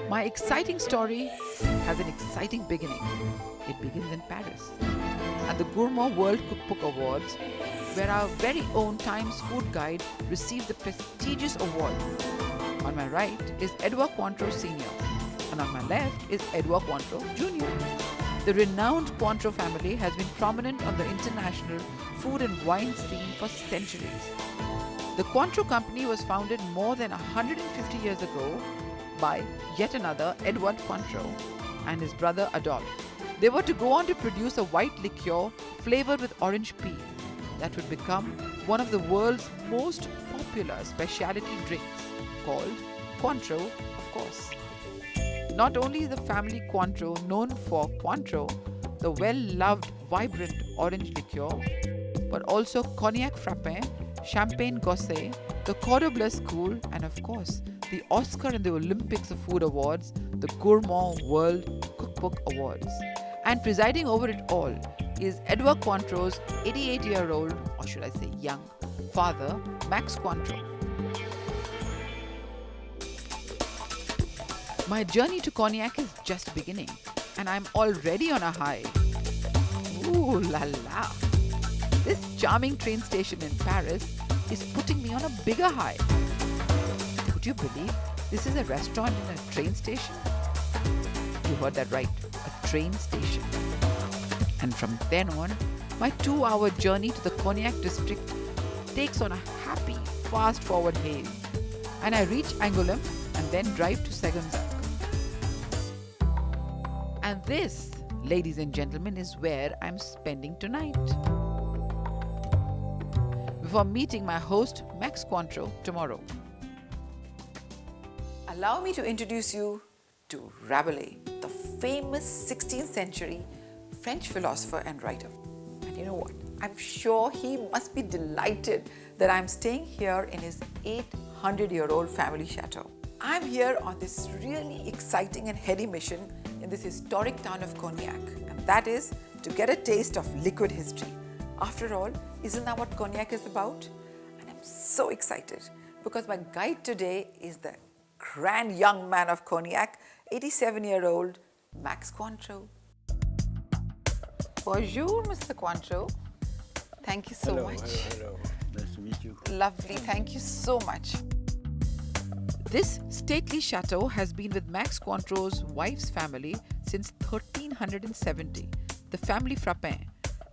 My exciting story has an exciting beginning. It begins in Paris at the Gourmand World Cookbook Awards, where our very own Times food guide received the prestigious award. On my right is Edouard Cointreau Sr. and on my left is Edouard Cointreau Jr. The renowned Cointreau family has been prominent on the international food and wine scene for centuries. The Cointreau company was founded more than 150 years ago by yet another Edouard Cointreau and his brother Adolphe. They were to go on to produce a white liqueur flavored with orange peel that would become one of the world's most popular specialty drinks, called Cointreau, of course. Not only is the family Cointreau known for Cointreau, the well-loved vibrant orange liqueur, but also Cognac frappé, Champagne Gosset, the Cordon Bleu school, and of course, the Oscar and the Olympics of Food Awards, the Gourmand World Cookbook Awards. And presiding over it all is Edouard Cointreau's 88-year-old, or should I say young, father, Max Cointreau. My journey to Cognac is just beginning, and I'm already on a high. Ooh la la! This charming train station in Paris is putting me on a bigger high. Would you believe this is a restaurant in a train station? You heard that right, a train station. And from then on, my 2-hour journey to the Cognac district takes on a happy, fast-forward haze. And I reach Angoulême and then drive to Segonzac. And this, ladies and gentlemen, is where I'm spending tonight, before meeting my host, Max Cointreau, tomorrow. Allow me to introduce you to Rabelais, the famous 16th century French philosopher and writer. And you know what? I'm sure he must be delighted that I'm staying here in his 800-year-old family chateau. I'm here on this really exciting and heady mission in this historic town of Cognac, and that is to get a taste of liquid history. After all, isn't that what Cognac is about? And I'm so excited because my guide today is the grand young man of Cognac, 87-year-old Max Cointreau. Bonjour, Mr. Cointreau. Thank you so much. Hello. Nice to meet you. Lovely, thank you so much. This stately chateau has been with Max Cointreau's wife's family since 1370, the family Frappin.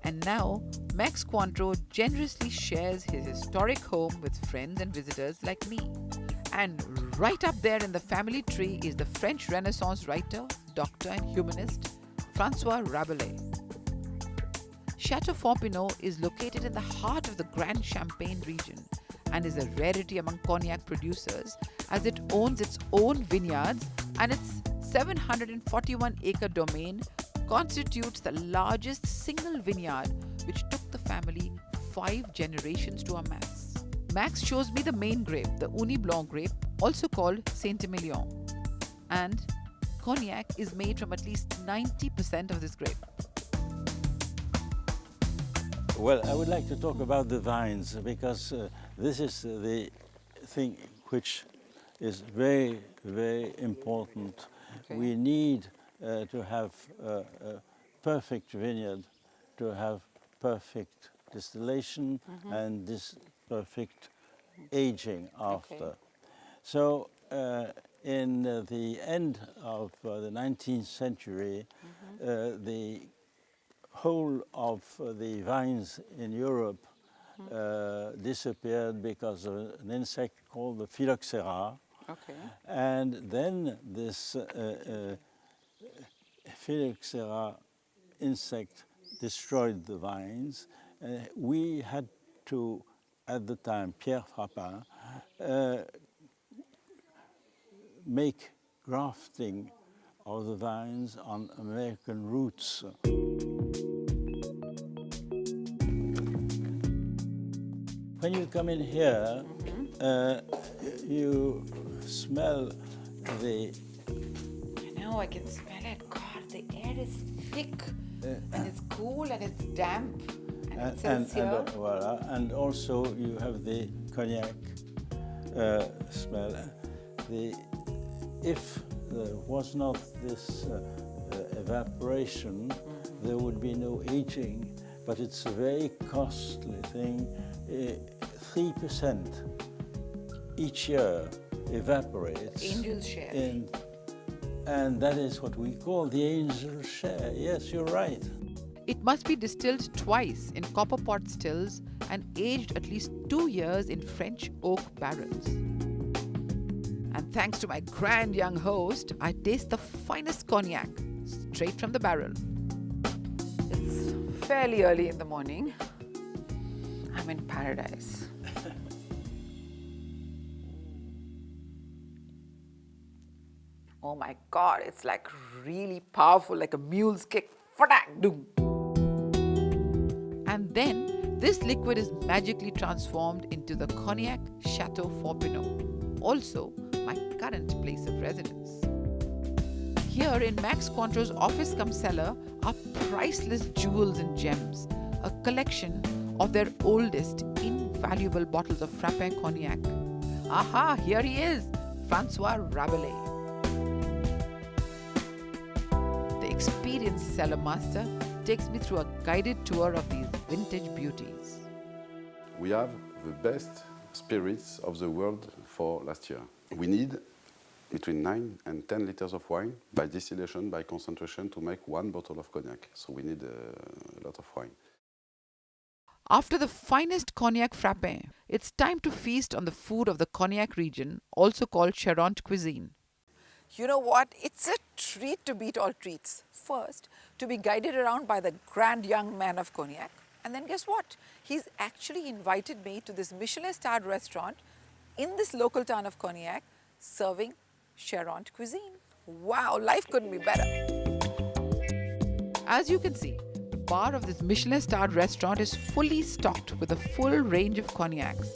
And now, Max Cointreau generously shares his historic home with friends and visitors like me. And right up there in the family tree is the French Renaissance writer, doctor and humanist, François Rabelais. Chateau Fontpinault is located in the heart of the Grand Champagne region and is a rarity among cognac producers as it owns its own vineyards and its 741-acre domain constitutes the largest single vineyard which took the family 5 generations to amass. Max shows me the main grape, the Uni Blanc grape, also called Saint-Emilion. And cognac is made from at least 90% of this grape. Well, I would like to talk about the vines because this is the thing which is very, very important. Okay. We need to have a perfect vineyard, to have perfect distillation and this perfect aging after. Okay. So in the end of the 19th century, the whole of the vines in Europe disappeared because of an insect called the phylloxera. Okay. And then this phylloxera insect destroyed the vines. We had to, at the time, Pierre Frappin, make grafting of the vines on American roots. When you come in here, you smell the I know, I can smell it. God, the air is thick and it's cool and it's damp and it says here. voilà. And also you have the cognac smell. If there was not this evaporation, there would be no aging, but it's a very costly thing. 3% each year evaporates. Angel's share. And that is what we call the angel share. Yes, you're right. It must be distilled twice in copper pot stills and aged at least 2 years in French oak barrels. And thanks to my grand young host, I taste the finest cognac straight from the barrel. It's fairly early in the morning. I'm in paradise. Oh my God, it's like really powerful, like a mule's kick. Fadak, doom. And then this liquid is magically transformed into the Cognac Chateau Forbinot, also my current place of residence. Here in Max Cointreau's office cum cellar are priceless jewels and gems, a collection of their oldest, invaluable bottles of Frappin Cognac. Aha, here he is, Francois Rabelais. The experienced cellar master takes me through a guided tour of these vintage beauties. We have the best spirits of the world for last year. We need between 9 and 10 liters of wine by distillation, by concentration to make 1 bottle of cognac. So we need a lot of wine. After the finest cognac frappin, it's time to feast on the food of the Cognac region, also called Charente cuisine. You know what? It's a treat to beat all treats. First, to be guided around by the grand young man of Cognac. And then guess what? He's actually invited me to this Michelin-starred restaurant in this local town of Cognac, serving Charente cuisine. Wow, life couldn't be better. As you can see, the bar of this Michelin-starred restaurant is fully stocked with a full range of cognacs.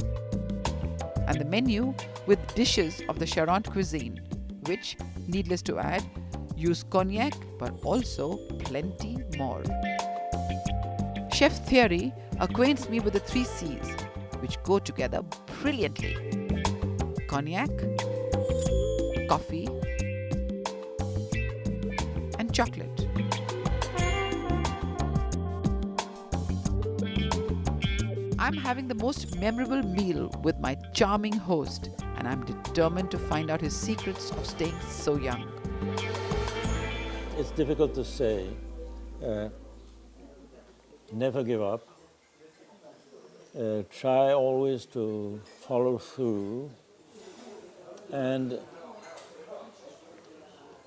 And the menu with dishes of the Charente cuisine, which, needless to add, use cognac but also plenty more. Chef Thierry acquaints me with the 3 C's, which go together brilliantly: cognac, coffee, and chocolate. I'm having the most memorable meal with my charming host, and I'm determined to find out his secrets of staying so young. It's difficult to say. Never give up. Try always to follow through. And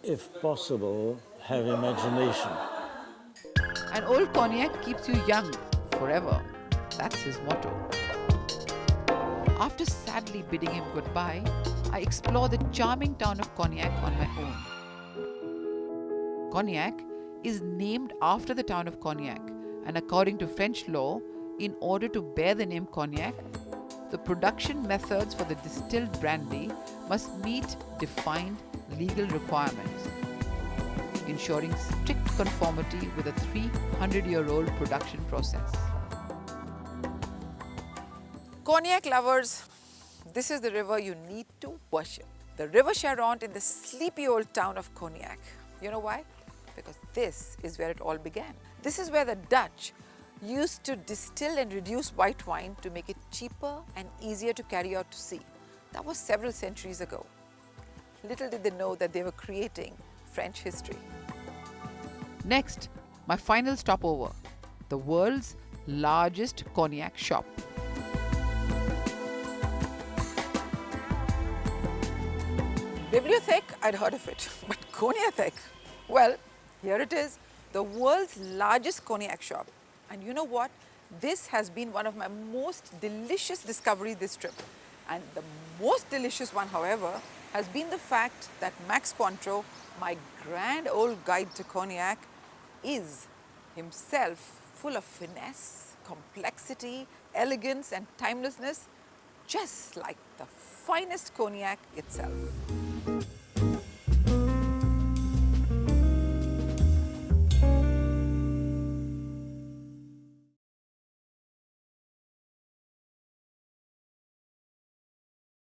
if possible, have imagination. An old cognac keeps you young forever. That's his motto. After sadly bidding him goodbye, I explore the charming town of Cognac on my own. Cognac is named after the town of Cognac, and according to French law, in order to bear the name Cognac, the production methods for the distilled brandy must meet defined legal requirements, ensuring strict conformity with a 300-year-old production process. Cognac lovers, this is the river you need to worship. The River Charente in the sleepy old town of Cognac. You know why? Because this is where it all began. This is where the Dutch used to distill and reduce white wine to make it cheaper and easier to carry out to sea. That was several centuries ago. Little did they know that they were creating French history. Next, my final stopover, the world's largest cognac shop. Bibliothèque, I'd heard of it, but Cognatheque, well, here it is, the world's largest cognac shop. And you know what? This has been one of my most delicious discoveries this trip. And the most delicious one, however, has been the fact that Max Cointreau, my grand old guide to cognac, is himself full of finesse, complexity, elegance, and timelessness. just like the finest cognac itself.